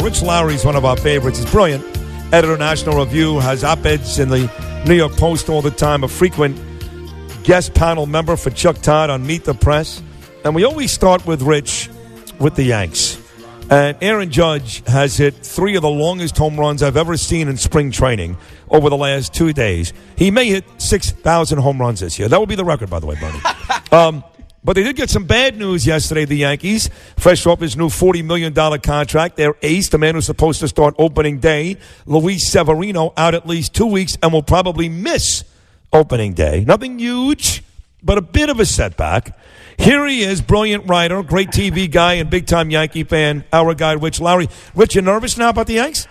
Rich Lowry's one of our favorites. He's brilliant. Editor, National Review, has op-eds in the New York Post all the time, a frequent guest panel member for Chuck Todd on Meet the Press. And we always start with Rich with the Yanks. And Aaron Judge has hit 3 of the longest home runs I've ever seen in spring training over the last 2 days. He may hit 6,000 home runs this year. That will be the record, by the way, Bernie. But they did get some bad news yesterday, the Yankees. Fresh off his new $40 million contract, their ace, the man who's supposed to start opening day, Luis Severino, out at least 2 weeks and will probably miss opening day. Nothing huge, but a bit of a setback. Here he is, brilliant writer, great TV guy, and big-time Yankee fan, our guy, Rich Lowry. Rich, you nervous now about the Yanks?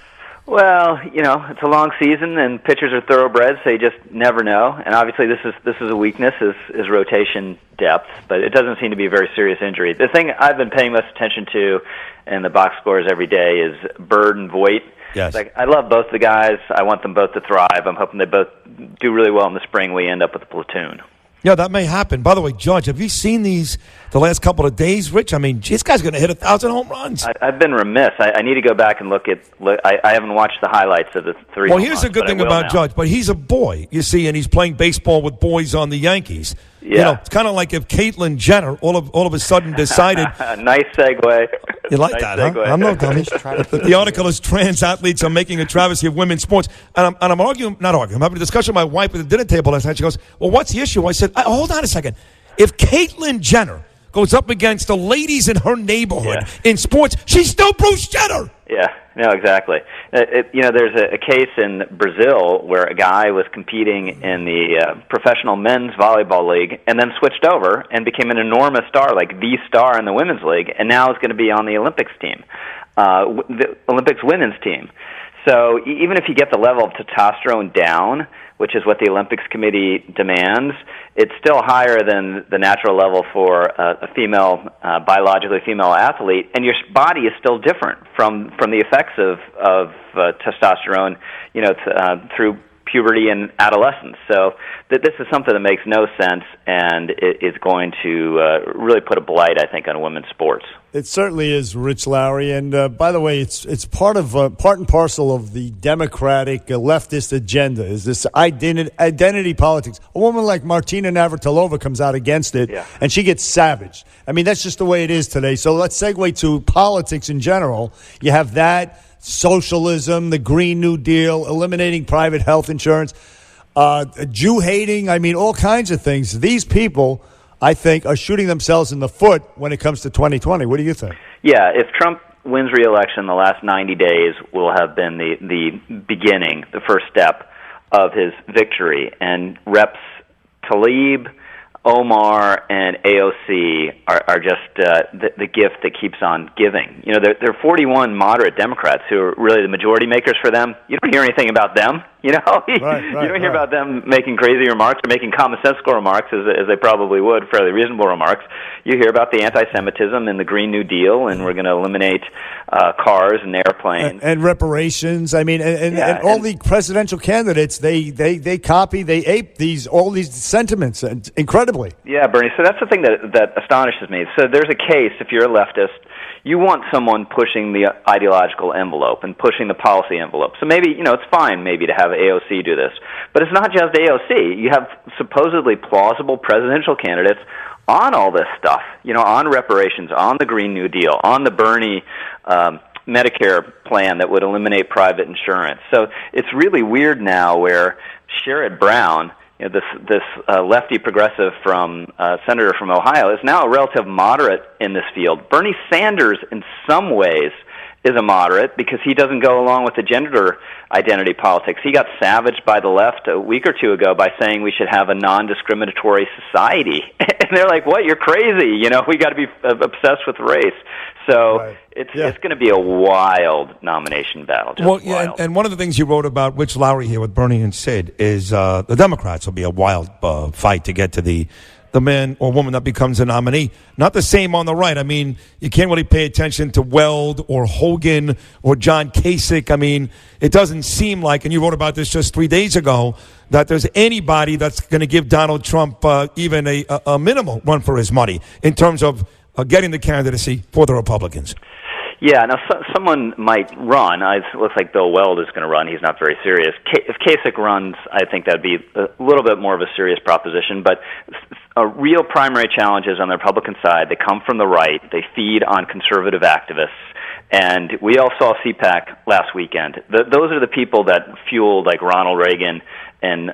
Well, it's a long season, and pitchers are thoroughbreds, so you just never know. And obviously, this is a weakness, is rotation depth, but it doesn't seem to be a very serious injury. The thing I've been paying most attention to in the box scores every day is Bird and Voit. Yes. I love both the guys. I want them both to thrive. I'm hoping they both do really well in the spring. We end up with a platoon. Yeah, that may happen. By the way, Judge, have you seen these the last couple of days, Rich? I mean, this guy's going to hit 1,000 home runs. I've been remiss. I need to go back and look. I haven't watched the highlights of the 3 Well, here's the good thing about Judge, but he's a boy, you see, and he's playing baseball with boys on the Yankees. Yeah. It's kind of like if Caitlyn Jenner all of a sudden decided. Nice segue. You like nice that, segue. huh? I'm no dummy. The article is trans athletes are making a travesty of women's sports. And I'm arguing, not arguing, I'm having a discussion with my wife at the dinner table last night. She goes, well, what's the issue? I said, hold on a second. If Caitlyn Jenner goes up against the ladies in her neighborhood in sports, she's still Bruce Jenner. Yeah, no, exactly. There's a case in Brazil where a guy was competing in the professional men's volleyball league and then switched over and became an enormous star, like the star in the women's league, and now is going to be on the Olympics team, the Olympics women's team. So even if you get the level of testosterone down, which is what the Olympics Committee demands, it's still higher than the natural level for a female, biologically female athlete, and your body is still different from the effects of testosterone, through puberty and adolescence. So this is something that makes no sense, and it is going to really put a blight, I think, on women's sports. It certainly is, Rich Lowry. And by the way, it's part and parcel of the Democratic leftist agenda. Is this identity politics? A woman like Martina Navratilova comes out against it, and she gets savaged. I mean, that's just the way it is today. So let's segue to politics in general. You have that. Socialism, the Green New Deal, eliminating private health insurance, Jew hating, all kinds of things. These people, I think, are shooting themselves in the foot when it comes to 2020. What do you think? Yeah, if Trump wins re-election, the last 90 days will have been the beginning, the first step of his victory. And Reps Tlaib, Omar, and AOC are just the gift that keeps on giving. There are 41 moderate Democrats who are really the majority makers for them. You don't hear anything about them. You don't hear about them making crazy remarks or making commonsensical remarks, as they probably would, fairly reasonable remarks. You hear about the anti-Semitism and the Green New Deal, and we're going to eliminate cars and airplanes. And reparations. And all the presidential candidates, they copy, they ape all these sentiments, and incredibly. Yeah, Bernie, so that's the thing that astonishes me. So there's a case, if you're a leftist, you want someone pushing the ideological envelope and pushing the policy envelope. So maybe, it's fine maybe to have AOC do this. But it's not just AOC. You have supposedly plausible presidential candidates on all this stuff, on reparations, on the Green New Deal, on the Bernie Medicare plan that would eliminate private insurance. So it's really weird now where Sherrod Brown, this lefty progressive senator from Ohio, is now a relative moderate in this field. Bernie Sanders, in some ways, is a moderate because he doesn't go along with the gender identity politics. He got savaged by the left a week or two ago by saying we should have a non-discriminatory society. And they're like, what? You're crazy. We got to be obsessed with race. So it's going to be a wild nomination battle. And one of the things you wrote about Rich Lowry here with Bernie and Sid is the Democrats will be a wild fight to get to the man or woman that becomes a nominee. Not the same on the right. You can't really pay attention to Weld or Hogan or John Kasich. It doesn't seem like, and you wrote about this just 3 days ago, that there's anybody that's going to give Donald Trump even a minimal run for his money in terms of getting the candidacy for the Republicans. Yeah, now someone might run. It looks like Bill Weld is going to run. He's not very serious. If Kasich runs, I think that would be a little bit more of a serious proposition. But real primary challenges on the Republican side, they come from the right. They feed on conservative activists. And we all saw CPAC last weekend. Those are the people that fueled, like Ronald Reagan and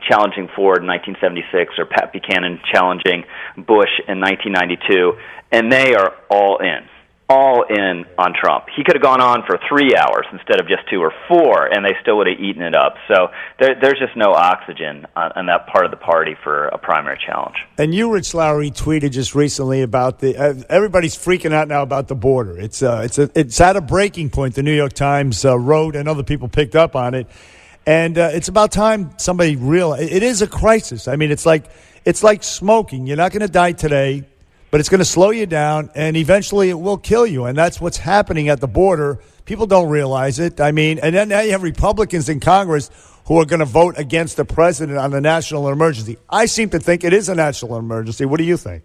challenging Ford in 1976, or Pat Buchanan challenging Bush in 1992. And they are all in on Trump. He could have gone on for 3 hours instead of just 2 or 4, and they still would have eaten it up. So there's just no oxygen on that part of the party for a primary challenge. And you, Rich Lowry, tweeted just recently about everybody's freaking out now about the border. It's at a breaking point. The New York Times wrote, and other people picked up on it. And it's about time somebody realized it is a crisis. I mean, it's like smoking. You're not going to die today, but it's going to slow you down, and eventually it will kill you. And that's what's happening at the border. People don't realize it. I mean, and then now you have Republicans in Congress who are going to vote against the president on the national emergency. I seem to think it is a national emergency. What do you think?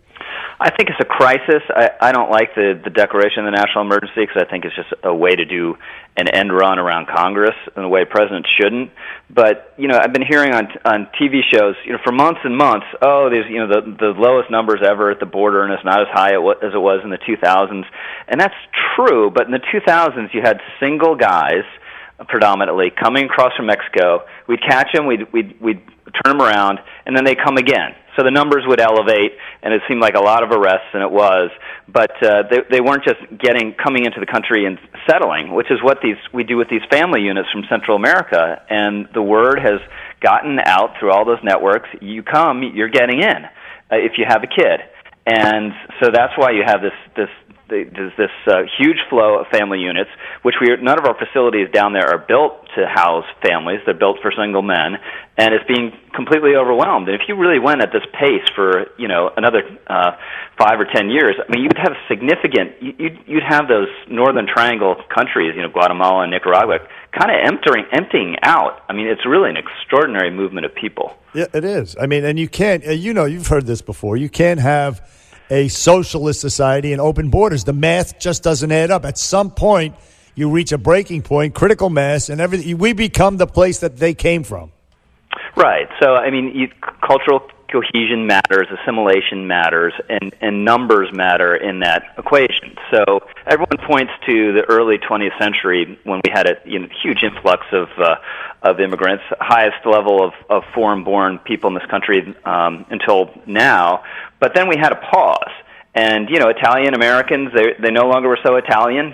I think it's a crisis. I don't like the declaration of the national emergency because I think it's just a way to do an end run around Congress in a way presidents shouldn't. But, I've been hearing on TV shows, for months and months, there's, the lowest numbers ever at the border, and it's not as high as it was in the 2000s. And that's true, but in the 2000s you had single guys predominantly coming across from Mexico. We'd catch them, we'd turn them around, and then they come again. So the numbers would elevate, and it seemed like a lot of arrests, and it was. But they weren't just coming into the country and settling, which is what we do with these family units from Central America. And the word has gotten out through all those networks. You come, you're getting in if you have a kid. And so that's why you have this huge flow of family units, which none of our facilities down there are built to house families. They're built for single men, and it's being completely overwhelmed. And if you really went at this pace for another 5 or 10 years, I mean, you'd have you'd have those Northern Triangle countries, Guatemala and Nicaragua, kind of emptying out. I mean, it's really an extraordinary movement of people. Yeah, it is. I mean, and you can't. You've heard this before. You can't have a socialist society and open borders. The math just doesn't add up. At some point, you reach a breaking point, critical mass, and everything. We become the place that they came from. Right. So, I mean, cultural cohesion matters, assimilation matters, and numbers matter in that equation. So everyone points to the early 20th century when we had a huge influx of immigrants, highest level of foreign-born people in this country until now. But then we had a pause. And, Italian Americans, they no longer were so Italian.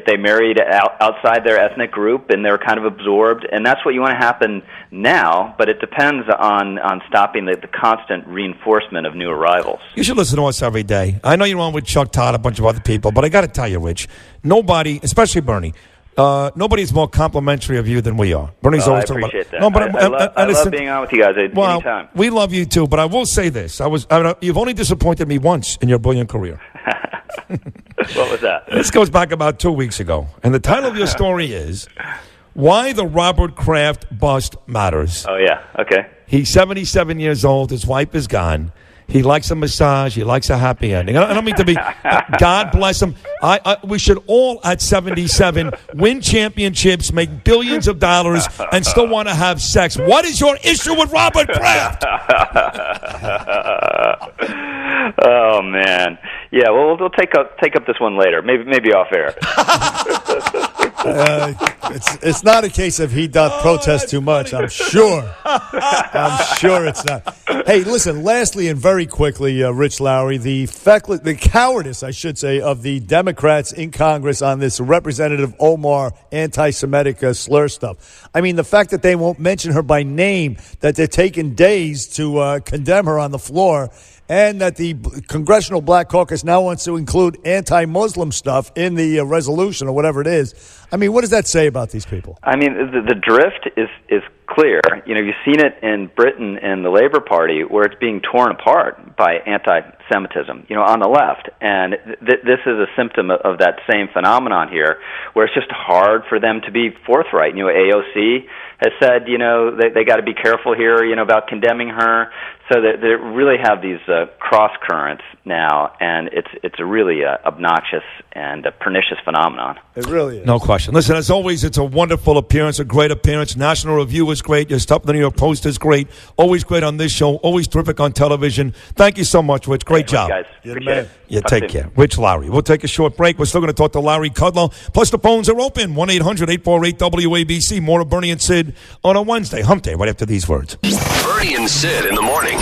They married outside their ethnic group, and they were kind of absorbed. And that's what you want to happen now, but it depends on stopping the constant reinforcement of new arrivals. You should listen to us every day. I know you're on with Chuck Todd, a bunch of other people, but I got to tell you, Rich, nobody, especially Bernie, nobody's more complimentary of you than we are. Bernie's always talking about. I appreciate that. No, but I love being on with you guys anytime. We love you too, but I will say this: you've only disappointed me once in your brilliant career. What was that? This goes back about 2 weeks ago, and the title of your story is "Why the Robert Kraft Bust Matters." Oh yeah, okay. He's 77 years old. His wife is gone. He likes a massage. He likes a happy ending. I don't mean to be. God bless him. We should all, at 77, win championships, make billions of dollars, and still want to have sex. What is your issue with Robert Kraft? Oh man, yeah. Well, we'll take up this one later. Maybe off air. It's not a case of he doth protest too much. I'm sure it's not. Hey, listen. Lastly, and very quickly, Rich Lowry, the cowardice, I should say, of the Democrats in Congress on this Representative Omar anti-Semitic slur stuff. I mean, the fact that they won't mention her by name, that they're taking days to condemn her on the floor, and that the Congressional Black Caucus now wants to include anti-Muslim stuff in the resolution or whatever it is. I mean, what does that say about these people? I mean, the drift is clear. You've seen it in Britain and the Labour Party where it's being torn apart by anti-Semitism, on the left. And this is a symptom of that same phenomenon here, where it's just hard for them to be forthright. AOC has said, they got to be careful here, about condemning her. So that they really have these cross currents now, and it's a really obnoxious and a pernicious phenomenon. It really is. No question. Listen, as always, it's a wonderful appearance, a great appearance. National Review was great. Your stuff in the New York Post is great. Always great on this show. Always terrific on television. Thank you so much, Rich. Great job. Guys. Appreciate it. Yeah, take care. Rich Lowry. We'll take a short break. We're still going to talk to Larry Kudlow. Plus, the phones are open. 1-800-848-WABC. More of Bernie and Sid on a Wednesday. Hump Day, right after these words. Bernie and Sid in the morning.